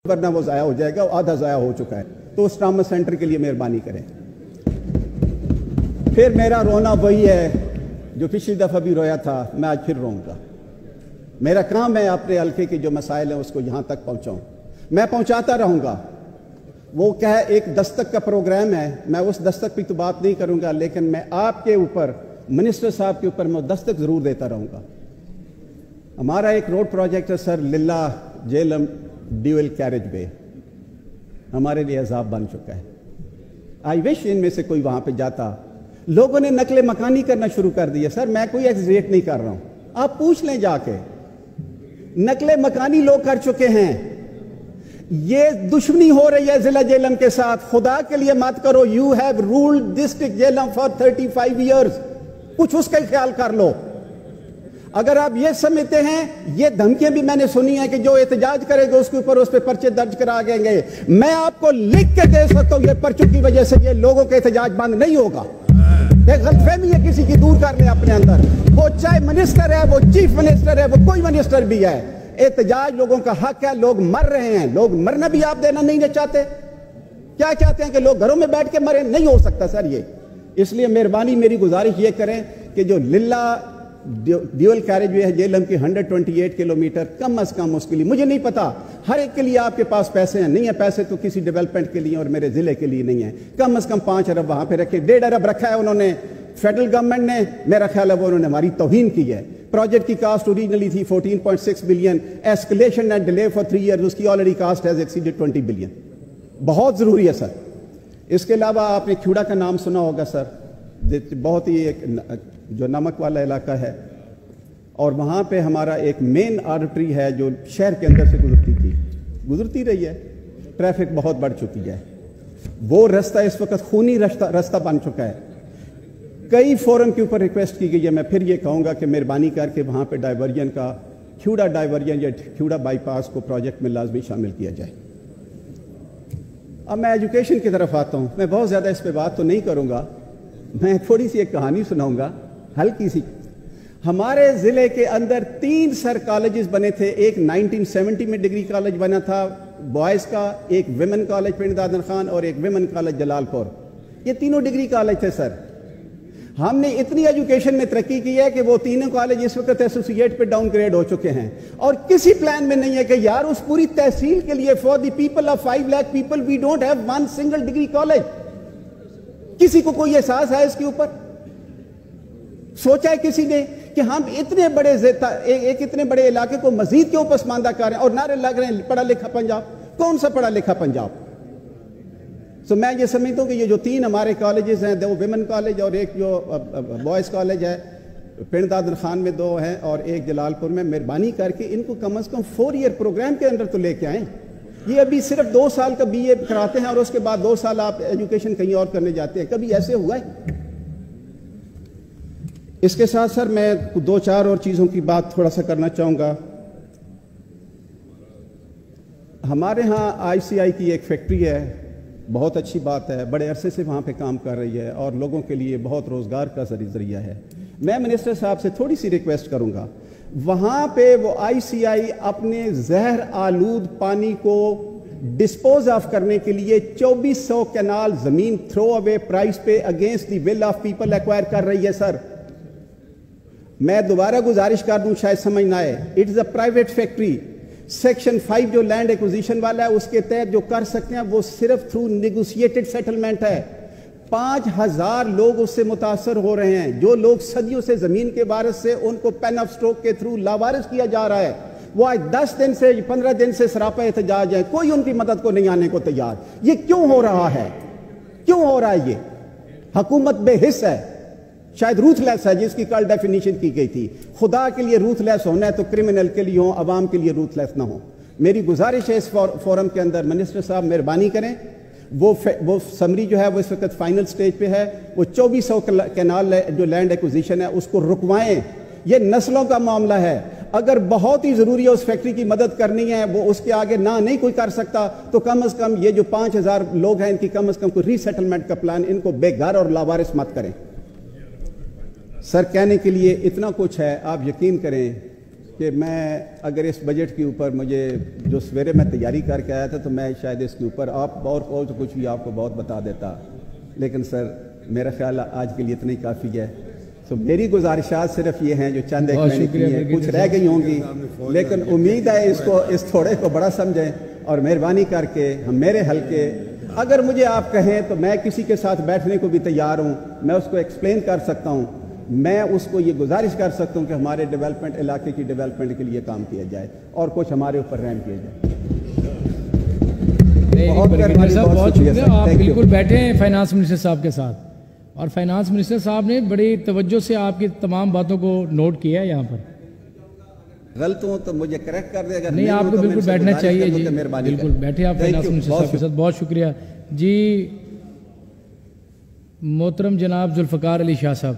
ورنہ وہ ضائع ہو جائے گا, آدھا ضائع ہو چکا ہے. تو اس ٹراما سینٹر کے لیے مہربانی کریں. پھر میرا رونا وہی ہے جو پچھلی دفعہ بھی رویا تھا, میں آج پھر روں گا. میرا کام ہے اپنے حلقے کے جو مسائل ہیں اس کو یہاں تک پہنچاؤں. میں پہنچاتا رہوں گا. وہ کیا ہے, ایک دستک کا پروگرام ہے, میں اس دستک پہ تو بات نہیں کروں گا, لیکن میں آپ کے اوپر, منسٹر صاحب کے اوپر میں دستک ضرور دیتا رہوں گا. ہمارا ایک روڈ پروجیکٹ ہے سر, للہ جیلم ڈیول کیریج وے, ہمارے لیے عذاب بن چکا ہے. آئی وش ان میں سے کوئی وہاں پہ جاتا. لوگوں نے نقل مکانی کرنا شروع کر دیا. سر میں کوئی ایگزیٹ نہیں کر رہا ہوں, آپ پوچھ لیں جا کے, نقل مکانی لوگ کر چکے ہیں. یہ دشمنی ہو رہی ہے ضلع جہلم کے ساتھ, خدا کے لیے مت کرو. You have ruled district Jhelum for 35 years, کچھ اس کا خیال کر لو. اگر آپ یہ سمجھتے ہیں, یہ دھمکیاں بھی میں نے سنی ہیں کہ جو احتجاج کرے گا اس کے اوپر اس پہ پرچے درج کرا دیں گے. میں آپ کو لکھ کے دے سکتا ہوں, یہ پرچوں کی وجہ سے یہ لوگوں کا احتجاج بند نہیں ہوگا. ایک غلط فہمی ہے کسی کی, دور کر لیں اپنے اندر. وہ چاہے منسٹر ہے, وہ چیف منسٹر ہے, وہ کوئی منسٹر بھی ہے, احتجاج لوگوں کا حق ہے. لوگ مر رہے ہیں, لوگ مرنا بھی آپ دینا نہیں چاہتے. کیا چاہتے ہیں کہ لوگ گھروں میں بیٹھ کے مریں؟ نہیں ہو سکتا سر یہ. اس لیے مہربانی میری گزارش یہ کریں کہ جو للہ ڈیول کیریج وے ہے جہلم کی 128 کلومیٹر, کم از کم اس کے لیے, مجھے نہیں پتا ہر ایک کے لیے آپ کے پاس پیسے ہیں, نہیں ہیں پیسے تو کسی ڈیولپمنٹ کے لیے اور میرے ضلع کے لیے نہیں ہیں, کم از کم 5 ارب وہاں پہ رکھے. 1.5 ارب رکھا ہے انہوں نے فیڈرل گورنمنٹ نے, میرا خیال ہے وہ انہوں نے ہماری توہین کی ہے. پروجیکٹ کی کاسٹ اوریجنلی تھی 14.6 billion, escalation and delay for 3 years, اس کی already cost has exceeded 20 billion. بہت ضروری ہے سر. اس کے علاوہ آپ نے کھیوڑا کا نام سنا ہوگا سر, بہت ہی ایک جو نمک والا علاقہ ہے, اور وہاں پہ ہمارا ایک مین آرٹری ہے جو شہر کے اندر سے گزرتی رہی ہے. ٹریفک بہت بڑھ چکی ہے. وہ رستہ اس وقت خونی رستہ بن چکا ہے. کئی فورم کے اوپر ریکویسٹ کی گئی ہے. میں پھر یہ کہوں گا کہ مہربانی کر کے وہاں پہ ڈائیورژن کا, کھیوڑا ڈائیورژن یا کھیوڑا بائی پاس کو پروجیکٹ میں لازمی شامل کیا جائے. اب میں ایجوکیشن کی طرف آتا ہوں. میں بہت زیادہ اس پہ بات تو نہیں کروں گا, میں تھوڑی سی ایک کہانی سناؤں گا ہلکی سی. ہمارے ضلع کے اندر 3 سر کالجز بنے تھے. ایک 1970 میں ڈگری کالج بنا تھا بوائز کا, ایک ویمن کالج پنڈ دادن خان, اور ایک ویمن کالج جلال پور. یہ تینوں ڈگری کالج تھے سر. ہم نے اتنی ایجوکیشن میں ترقی کی ہے کہ وہ تینوں کالج اس وقت ایسوسیٹ پہ ڈاؤن گریڈ ہو چکے ہیں, اور کسی پلان میں نہیں ہے کہ یار اس پوری تحصیل کے لیے for the people of 5 lakh people we don't have one single degree college. کسی کو کوئی احساس ہے اس کے اوپر؟ سوچا ہے کسی نے کہ ہم اتنے بڑے علاقے کو مزید کیوں پسماندہ کر رہے ہیں, اور نعرے لگ رہے ہیں پڑھا لکھا پنجاب؟ کون سا پڑھا لکھا پنجاب؟ میں یہ سمجھتا ہوں کہ یہ جو 3 ہمارے کالجز ہیں, 2 ویمن کالج اور ایک جو بوائز کالج ہے, پنڈ دادن خان میں 2 ہیں اور ایک جلال پور میں, مہربانی کر کے ان کو کم از کم 4 ایئر پروگرام کے اندر تو لے کے آئیں. یہ ابھی صرف 2 سال کا BA کراتے ہیں اور اس کے بعد 2 سال آپ ایجوکیشن کہیں اور کرنے جاتے ہیں. کبھی ایسے ہوا ہے؟ اس کے ساتھ سر میں 2-4 اور چیزوں کی بات تھوڑا سا کرنا چاہوں گا. ہمارے ہاں ICI کی ایک فیکٹری ہے, بہت اچھی بات ہے, بڑے عرصے سے وہاں پہ کام کر رہی ہے اور لوگوں کے لیے بہت روزگار کا ذریعہ ہے. میں منسٹر صاحب سے تھوڑی سی ریکویسٹ کروں گا, وہاں پہ وہ ICI اپنے زہر آلود پانی کو ڈسپوز آف کرنے کے لیے 2400 کینال زمین تھرو اوے پرائز پہ against the will of people acquire کر رہی ہے. سر میں دوبارہ گزارش کر دوں, شاید سمجھ نہ آئے, it is a private factory. Section 5 جو لینڈ ایکوزیشن والا ہے اس کے تحت جو کر سکتے ہیں وہ صرف تھرو نیگوشیٹڈ سیٹلمنٹ ہے. 5000 لوگ اس سے متاثر ہو رہے ہیں. جو لوگ صدیوں سے زمین کے وارث سے, ان کو پین آف سٹروک کے تھرو لاوارث کیا جا رہا ہے. وہ آج 10 دن سے 15 دن سے سراپا احتجاج ہے, کوئی ان کی مدد کو نہیں آنے کو تیار. یہ کیوں ہو رہا ہے؟ کیوں ہو رہا ہے؟ یہ حکومت بے حس ہے, شاید روتھ لیس ہے, جس کی کل ڈیفینیشن کی گئی تھی. خدا کے لیے روتھ لیس ہونا ہے تو کرمنل کے لیے ہو, عوام کے لیے روتھ لیس نہ ہو. میری گزارش ہے اس فورم کے اندر, منسٹر صاحب مہربانی کریں, وہ سمری جو ہے وہ اس وقت فائنل سٹیج پہ ہے. وہ 2400 کینال جو لینڈ ایکوزیشن ہے اس کو رکوائیں. یہ نسلوں کا معاملہ ہے. اگر بہت ہی ضروری ہے اس فیکٹری کی مدد کرنی ہے, وہ اس کے آگے نہ نہیں کوئی کر سکتا, تو کم از کم یہ جو 5000 لوگ ہیں ان کی کم از کم کوئی ری سیٹلمنٹ کا پلان, ان کو بے گھر اور لاوارث مت کریں. سر کہنے کے لیے اتنا کچھ ہے, آپ یقین کریں کہ میں اگر اس بجٹ کے اوپر مجھے جو سویرے میں تیاری کر کے آیا تھا تو میں شاید اس کے اوپر آپ اور تو کچھ بھی آپ کو بہت بتا دیتا، لیکن سر میرا خیال آج کے لیے اتنا ہی کافی ہے. تو میری گزارشات صرف یہ ہیں جو چند ایک میں نے کی ہیں، کچھ رہ گئی ہوں گی، لیکن امید ہے اس تھوڑے کو بڑا سمجھیں اور مہربانی کر کے ہم میرے حلقے، اگر مجھے آپ کہیں تو میں کسی کے ساتھ بیٹھنے کو بھی تیار ہوں، میں اس کو ایکسپلین کر سکتا ہوں، میں اس کو یہ گزارش کر سکتا ہوں کہ ہمارے ڈیولپمنٹ علاقے کی ڈیولپمنٹ کے لیے کام کیا جائے اور کچھ ہمارے اوپر رحم کیا جائے. بہت شکریہ. آپ بالکل بیٹھے ہیں فائنانس منسٹر صاحب کے ساتھ، اور فائنانس منسٹر صاحب نے بڑی توجہ سے آپ کی تمام باتوں کو نوٹ کیا ہے. یہاں پر غلط ہوں تو مجھے کریکٹ کر دے، اگر نہیں آپ کو بالکل بیٹھنا چاہیے جی، بالکل بیٹھے آپ فائنانس منسٹر صاحب کے ساتھ. بہت شکریہ جی. محترم جناب ذوالفقار علی شاہ صاحب.